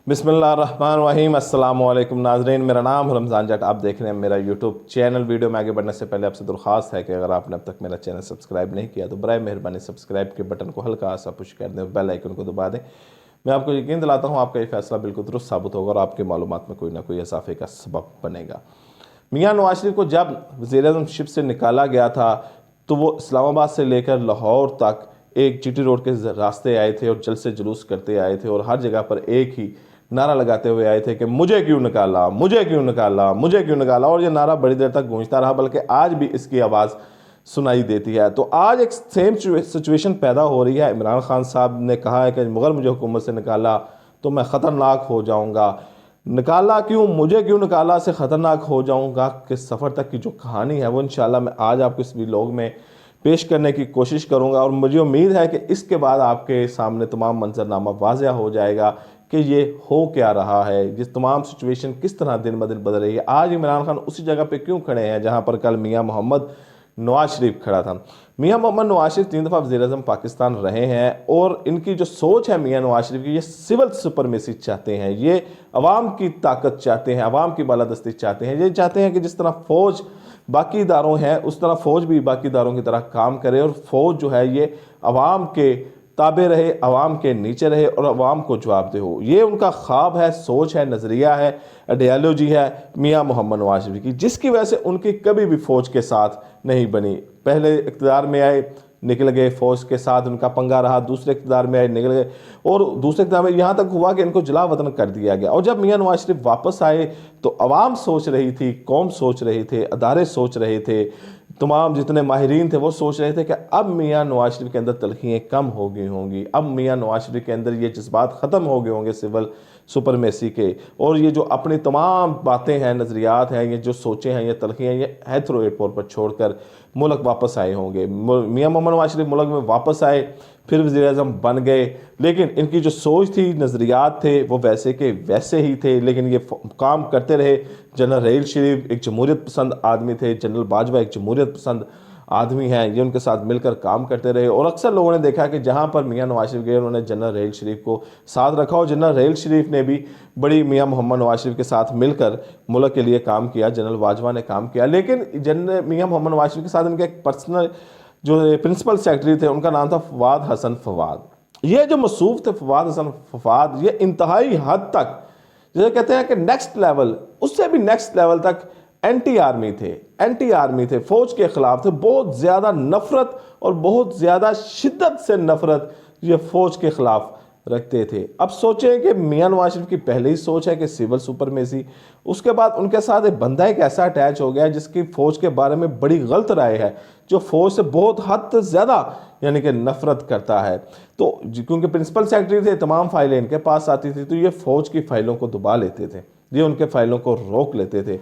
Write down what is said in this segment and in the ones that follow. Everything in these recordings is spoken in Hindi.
बिस्मिल्लाहिर्रहमानिर्रहीम। अस्सलाम वालेकुम नाज़रीन, मेरा नाम है रमज़ान जट। आप देख रहे हैं मेरा यूट्यूब चैनल। वीडियो में आगे बढ़ने से पहले आपसे दरख्वास्त है कि अगर आपने अब तक मेरा चैनल सब्सक्राइब नहीं किया तो बराए मेहरबानी सब्सक्राइब के बटन को हल्का सा पुश कर दें, बेल आइकन को दबा दें। मैं आपको यकीन दिलाता हूँ आपका ये फैसला बिल्कुल दुरुस्त साबित होगा और आपकी मालूमात में कोई ना कोई इजाफे का सबब बनेगा। मियाँ नवाज शरीफ को जब वज़ीर-ए-आज़म से निकाला गया था तो वो इस्लामाबाद से लेकर लाहौर तक एक जीटी रोड के रास्ते आए थे और जलसे जुलूस करते आए थे और हर जगह पर एक ही नारा लगाते हुए आए थे कि मुझे क्यों निकाला, मुझे क्यों निकाला, मुझे क्यों निकाला। और ये नारा बड़ी देर तक गूंजता रहा, बल्कि आज भी इसकी आवाज़ सुनाई देती है। तो आज एक सेम सिचुएशन पैदा हो रही है। इमरान खान साहब ने कहा है कि अगर मुझे हुकूमत से निकाला तो मैं ख़तरनाक हो जाऊँगा। निकाला क्यों, मुझे क्यों निकाला से ख़तरनाक हो जाऊँगा कि सफ़र तक की जो कहानी है वो इंशाल्लाह मैं आज आपको इस व्लॉग में पेश करने की कोशिश करूंगा। और मुझे उम्मीद है कि इसके बाद आपके सामने तमाम मंजरनामा वाज़ह हो जाएगा कि ये हो क्या रहा है, जिस तमाम सिचुएशन किस तरह दिन ब दिन बदल रही है। आज इमरान खान उसी जगह पे क्यों खड़े हैं जहां पर कल मियां मोहम्मद नवाज शरीफ खड़ा था। मियां मोहम्मद नवाज शरीफ 3 दफ़ा वज़ीर-ए-आज़म पाकिस्तान रहे हैं और इनकी जो सोच है मियां नवाज शरीफ की, ये सिविल सुपरमेसी चाहते हैं, ये अवाम की ताकत चाहते हैं, अवाम की बालादस्ती चाहते हैं। ये चाहते हैं कि जिस तरह फ़ौज बाकी इदारों हैं उस तरह फ़ौज भी बाकी इदारों की तरह काम करे और फ़ौज जो है ये अवाम के ताबे रहे, अवाम के नीचे रहे और अवाम को जवाबदेह हो। ये उनका ख्वाब है, सोच है, नज़रिया है, आइडियालॉजी है मियां मोहम्मद नवाज शरीफ की, जिसकी वजह से उनकी कभी भी फ़ौज के साथ नहीं बनी। पहले इक़्तिदार में आए, निकल गए, फ़ौज के साथ उनका पंगा रहा, दूसरे इक़्तिदार में आए, निकल गए और दूसरे इक़्तिदार में यहाँ तक हुआ कि इनको जला वतन कर दिया गया। और जब मियां नवाज शरीफ वापस आए तो अवाम सोच रही थी, कौम सोच रही थे, अदारे सोच रहे थे, तमाम जितने माहिरीन थे वो सोच रहे थे कि अब मियां नवाज शरीफ के अंदर तलखियाँ कम हो गई होंगी, अब मियां नवाज शरीफ के अंदर ये जज्बात ख़त्म हो गए होंगे सिविल सुपरमेसी के, और ये जो अपनी तमाम बातें हैं, नज़रियात हैं, ये जो सोचें हैं, ये तलखियाँ ये हैथ्रो एयरपोर्ट पर छोड़कर मुल्क वापस आए होंगे। मियां मोहम्मद नवाज शरीफ मुल्क में वापस आए, फिर वज़ीर-ए-आज़म बन गए, लेकिन इनकी जो सोच थी, नज़रियात थे, वो वैसे के वैसे ही थे। लेकिन ये काम करते रहे। जनरल रहील शरीफ एक जमहूरियत पसंद आदमी थे, जनरल बाजवा एक जमहूरियत पसंद आदमी हैं, ये उनके साथ मिलकर काम करते रहे। और अक्सर लोगों ने देखा कि जहाँ पर मियां नवाज शरीफ गए उन्होंने जनरल रहील शरीफ को साथ रखा और जनरल रहील शरीफ ने भी बड़ी मियां मोहम्मद नवाज शरीफ के साथ मिलकर मुल्क के लिए काम किया। जनरल बाजवा ने काम किया, लेकिन जनरल मियां मोहम्मद नवाज शरीफ के साथ इनके एक पर्सनल जो प्रिंसिपल सेक्रेटरी थे उनका नाम था फवाद हसन फवाद। ये जो मसूफ थे फवाद हसन फवाद, ये इंतहाई हद तक जैसे कहते हैं कि नेक्स्ट लेवल, उससे भी नेक्स्ट लेवल तक एंटी आर्मी थे, एंटी आर्मी थे, फौज के खिलाफ थे। बहुत ज़्यादा नफरत और बहुत ज़्यादा शिद्दत से नफरत ये फौज के खिलाफ रखते थे। अब सोचें कि मियां नवाज शरीफ की पहले ही सोच है कि सिविल सुपरमेसी, उसके बाद उनके साथ एक बंदा एक ऐसा अटैच हो गया जिसकी फ़ौज के बारे में बड़ी गलत राय है, जो फ़ौज से बहुत हद तक ज़्यादा यानी कि नफरत करता है। तो क्योंकि प्रिंसिपल सेक्रेटरी थे, तमाम फाइलें इनके पास आती थी, तो ये फ़ौज की फ़ाइलों को दबा लेते थे, ये उनके फ़ाइलों को रोक लेते थे।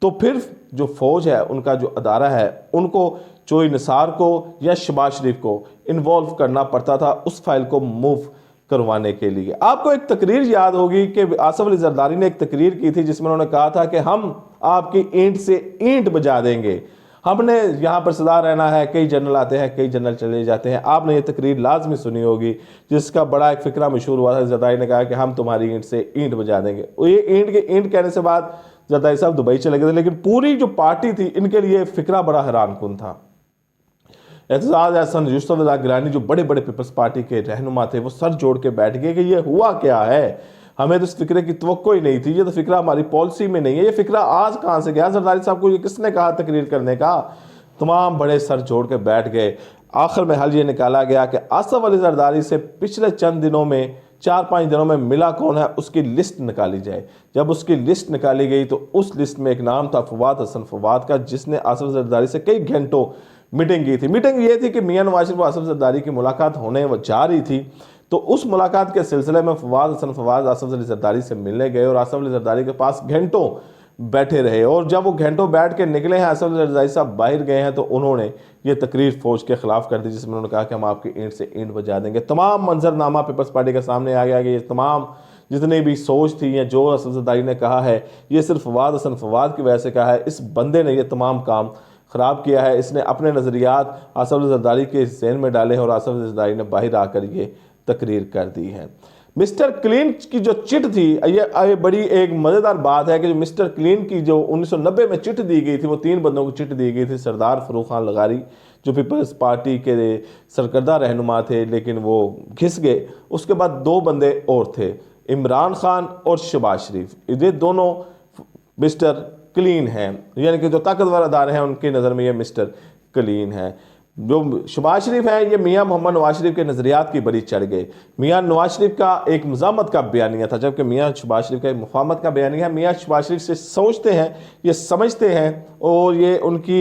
तो फिर जो फ़ौज है, उनका जो अदारा है, उनको चोई निसार को या शहबाज शरीफ को इन्वॉल्व करना पड़ता था उस फाइल को मूव करवाने के लिए। आपको एक तकरीर याद होगी कि आसिफ अली जरदारी ने एक तकरीर की थी जिसमें उन्होंने कहा था कि हम आपकी ईंट से ईंट बजा देंगे, हमने यहाँ पर सदा रहना है, कई जनरल आते हैं, कई जनरल चले जाते हैं। आपने ये तकरीर लाजमी सुनी होगी जिसका बड़ा एक फिक्रा मशहूर हुआ था। जरदारी ने कहा कि हम तुम्हारी ईंट से ईंट बजा देंगे। ये ईंट के ईंट कहने से बाद जरदारी साहब दुबई चले गए थे, लेकिन पूरी जो पार्टी थी इनके लिए फिक्रा बड़ा हैरानकुन था। एतजाज एहसन, यूसुफ रज़ा गिलानी जो बड़े बड़े पीपल्स पार्टी के रहनुमा थे, वो सर जोड़ के बैठ गए कि ये हुआ क्या है, हमें तो इस फिक्रे की तवक्को ही नहीं थी, ये तो फिक्रा हमारी पॉलिसी में नहीं है, ये फिक्रा आज कहाँ से गया, जरदारी साहब को ये किसने कहा तकरीर करने का। तमाम बड़े सर जोड़ के बैठ गए। आखिर में हल ये निकाला गया कि आसिफ अली जरदारी से पिछले चंद दिनों में 4-5 दिनों में मिला कौन है उसकी लिस्ट निकाली जाए। जब उसकी लिस्ट निकाली गई तो उस लिस्ट में एक नाम था फवाद हसन फवाद का, जिसने आसिफ जरदारी से कई घंटों मीटिंग की थी। मीटिंग ये थी कि मियां नवाज शरीफ और आसिफ जरदारी की मुलाकात होने जा रही थी, तो उस मुलाकात के सिलसिले में फवाद हसन फवाद आसिफ अली जरदारी से मिलने गए और आसिफ अली जरदारी के पास घंटों बैठे रहे। और जब वो घंटों बैठ के निकले हैं, आसिफ अली जरदारी साहब बाहर गए हैं, तो उन्होंने ये तकरीर फौज के खिलाफ कर दी जिसमें उन्होंने कहा कि हम आपकी ईंट से ईंट बजा देंगे। तमाम मंजरनामा पीपल्स पार्टी के सामने आ गया कि ये तमाम जितनी भी सोच थी या जो आसिफ जरदारी ने कहा है, ये सिर्फ फवाद हसन फवाद की वजह से कहा है। इस बंदे ने ये तमाम काम ख़राब किया है, इसने अपने नज़रियात आसिफ अली जरदारी के जहन में डाले हैं और आसिफ अली जरदारी ने बाहर आकर ये तकरीर कर दी है। मिस्टर क्लीन की जो चिट थी, ये बड़ी एक मज़ेदार बात है कि जो मिस्टर क्लीन की जो 1990 में चिट दी गई थी, वो 3 बंदों को चिट दी गई थी। सरदार फरूख खान लगारी जो पीपल्स पार्टी के सरकर्दा रहनुमा थे, लेकिन वो घिस गए। उसके बाद 2 बंदे और थे, इमरान खान और शहबाज शरीफ। ये दोनों मिस्टर क्लीन हैं, यानी कि जो ताकतवर अदारे हैं उनकी नज़र में ये मिस्टर क्लीन है। जो शहबाज शरीफ है, ये मियाँ मोहम्मद नवाज शरीफ के नज़रियात की बड़ी चढ़ गए। मियाँ नवाज शरीफ का एक मज़ामत का बयानिया था, जबकि मियाँ शहबाज शरीफ का एक मुफाहमत का बयानिया है। मियाँ शहबाज शरीफ से सोचते हैं, ये समझते हैं, और ये उनकी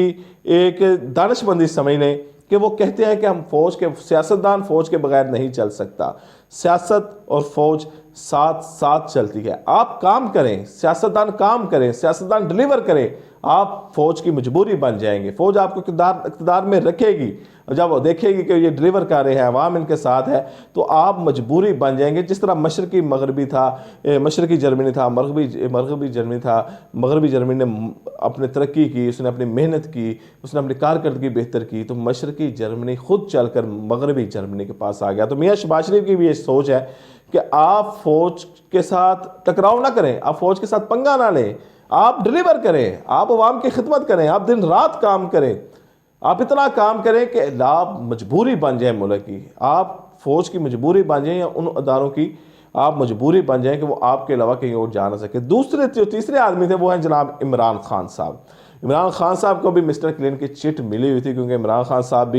एक दानिशमंदी समझ लें कि वो कहते हैं कि हम फौज के सियासतदान फौज के बगैर नहीं चल सकता। सियासत और फौज साथ साथ चलती है। आप काम करें, सियासतदान काम करें, सियासतदान डिलीवर करें, आप फौज की मजबूरी बन जाएंगे। फौज आपको इक़्तिदार में रखेगी, और जब वो देखेगी कि ये डिलीवर कर रहे हैं, अवाम इनके साथ है, तो आप मजबूरी बन जाएंगे। जिस तरह मशरकी मगरबी था, मशरकी जर्मनी था, मगरबी जर्मनी था। मगरबी जर्मनी ने अपने तरक्की की, उसने अपनी मेहनत की, उसने अपनी कारकर्दगी बेहतर की, तो मशरकी जर्मनी खुद चलकर मगरबी जर्मनी के पास आ गया। तो मियाँ शहबाज शरीफ की भी ये सोच है कि आप फौज के साथ टकराव ना करें, आप फौज के साथ पंगा ना लें, आप डिलीवर करें, आप अवाम की खिदमत करें, आप दिन रात काम करें, आप इतना काम करें कि आप मजबूरी बन जाए मुल्क की, आप फौज की मजबूरी बन जाए, या उन अदारों की आप मजबूरी बन जाए कि वो आपके अलावा कहीं और जा ना सके। दूसरे जो तीसरे आदमी थे वो हैं जनाब इमरान खान साहब। इमरान खान साहब को भी मिस्टर क्लीन की चिट मिली हुई थी, क्योंकि इमरान खान साहब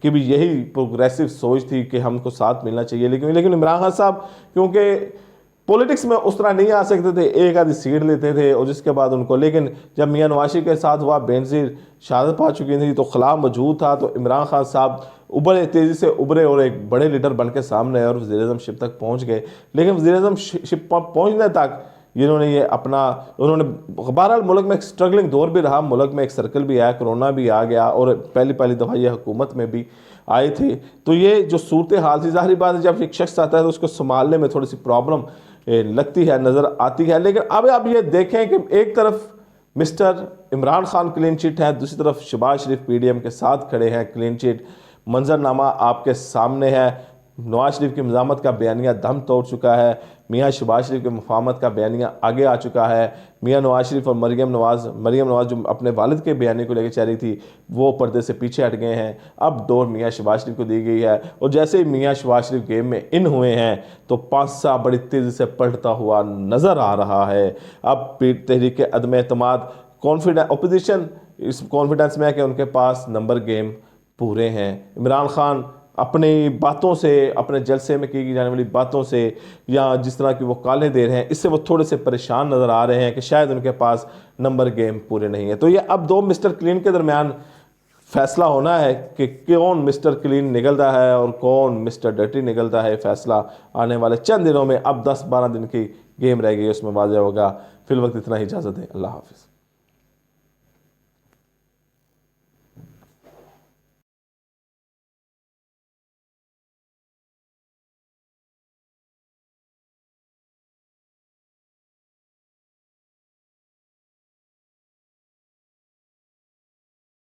की भी यही प्रोग्रेसिव सोच थी कि हमको साथ मिलना चाहिए। लेकिन इमरान खान साहब क्योंकि पॉलिटिक्स में उस तरह नहीं आ सकते थे, एक आधी सीट लेते थे और जिसके बाद उनको, लेकिन जब मियाँ नवाज शरीफ के साथ हुआ, बेनज़ीर शहादत पा चुकी थी, तो खिला मौजूद था, तो इमरान खान साहब तेज़ी से उभरे और एक बड़े लीडर बन के सामने आए और वज़ीर-ए-आज़म तक पहुँच गए। लेकिन वज़ीर-ए-आज़म पहुँचने तक उन्होंने बहरहाल मुल्क में एक स्ट्रगलिंग दौर भी रहा, मुल्क में एक सर्कल भी आया, कोरोना भी आ गया, और पहली दफ़ा ये हुकूमत में भी आए थे। तो ये जो सूरत हाल थी, ज़ाहिर बात है जब एक शख्स आता है तो उसको संभालने में थोड़ी सी प्रॉब्लम लगती है, नज़र आती है। लेकिन अब आप ये देखें कि एक तरफ mister Imran Khan clean chit है, दूसरी तरफ शहबाज शरीफ PDM के साथ खड़े हैं क्लीन चिट। मंजरनामा आपके सामने है। नवाज शरीफ की मज़ामत का बयानिया दम तोड़ चुका है, मियाँ शहबाज शरीफ के मुफाहमत का बयानिया आगे आ चुका है। मियाँ नवाज शरीफ और मरीम नवाज जो अपने वालिद के बयानी को लेकर चल रही थी, वो पर्दे से पीछे हट गए हैं। अब डोर मियाँ शहबाज शरीफ को दी गई है, और जैसे ही मियाँ शहबाज शरीफ गेम में इन हुए हैं तो पासा बड़ी तेज़ी से पलटता हुआ नज़र आ रहा है। अब तहरीक अदम एतमाद अपोजिशन इस कॉन्फिडेंस में है कि उनके पास नंबर गेम पूरे हैं। इमरान खान अपनी बातों से, अपने जलसे में की जाने वाली बातों से, या जिस तरह की वो काले दे रहे हैं, इससे वो थोड़े से परेशान नज़र आ रहे हैं कि शायद उनके पास नंबर गेम पूरे नहीं है। तो ये अब 2 मिस्टर क्लीन के दरमियान फैसला होना है कि कौन मिस्टर क्लीन निकलता है और कौन मिस्टर डर्टी निकलता है। फैसला आने वाले चंद दिनों में, अब 10-12 दिन की गेम रह गई, उसमें वाज़ेह होगा। फिल वक्त इतना ही, इजाज़त दें, अल्लाह हाफ़िज़।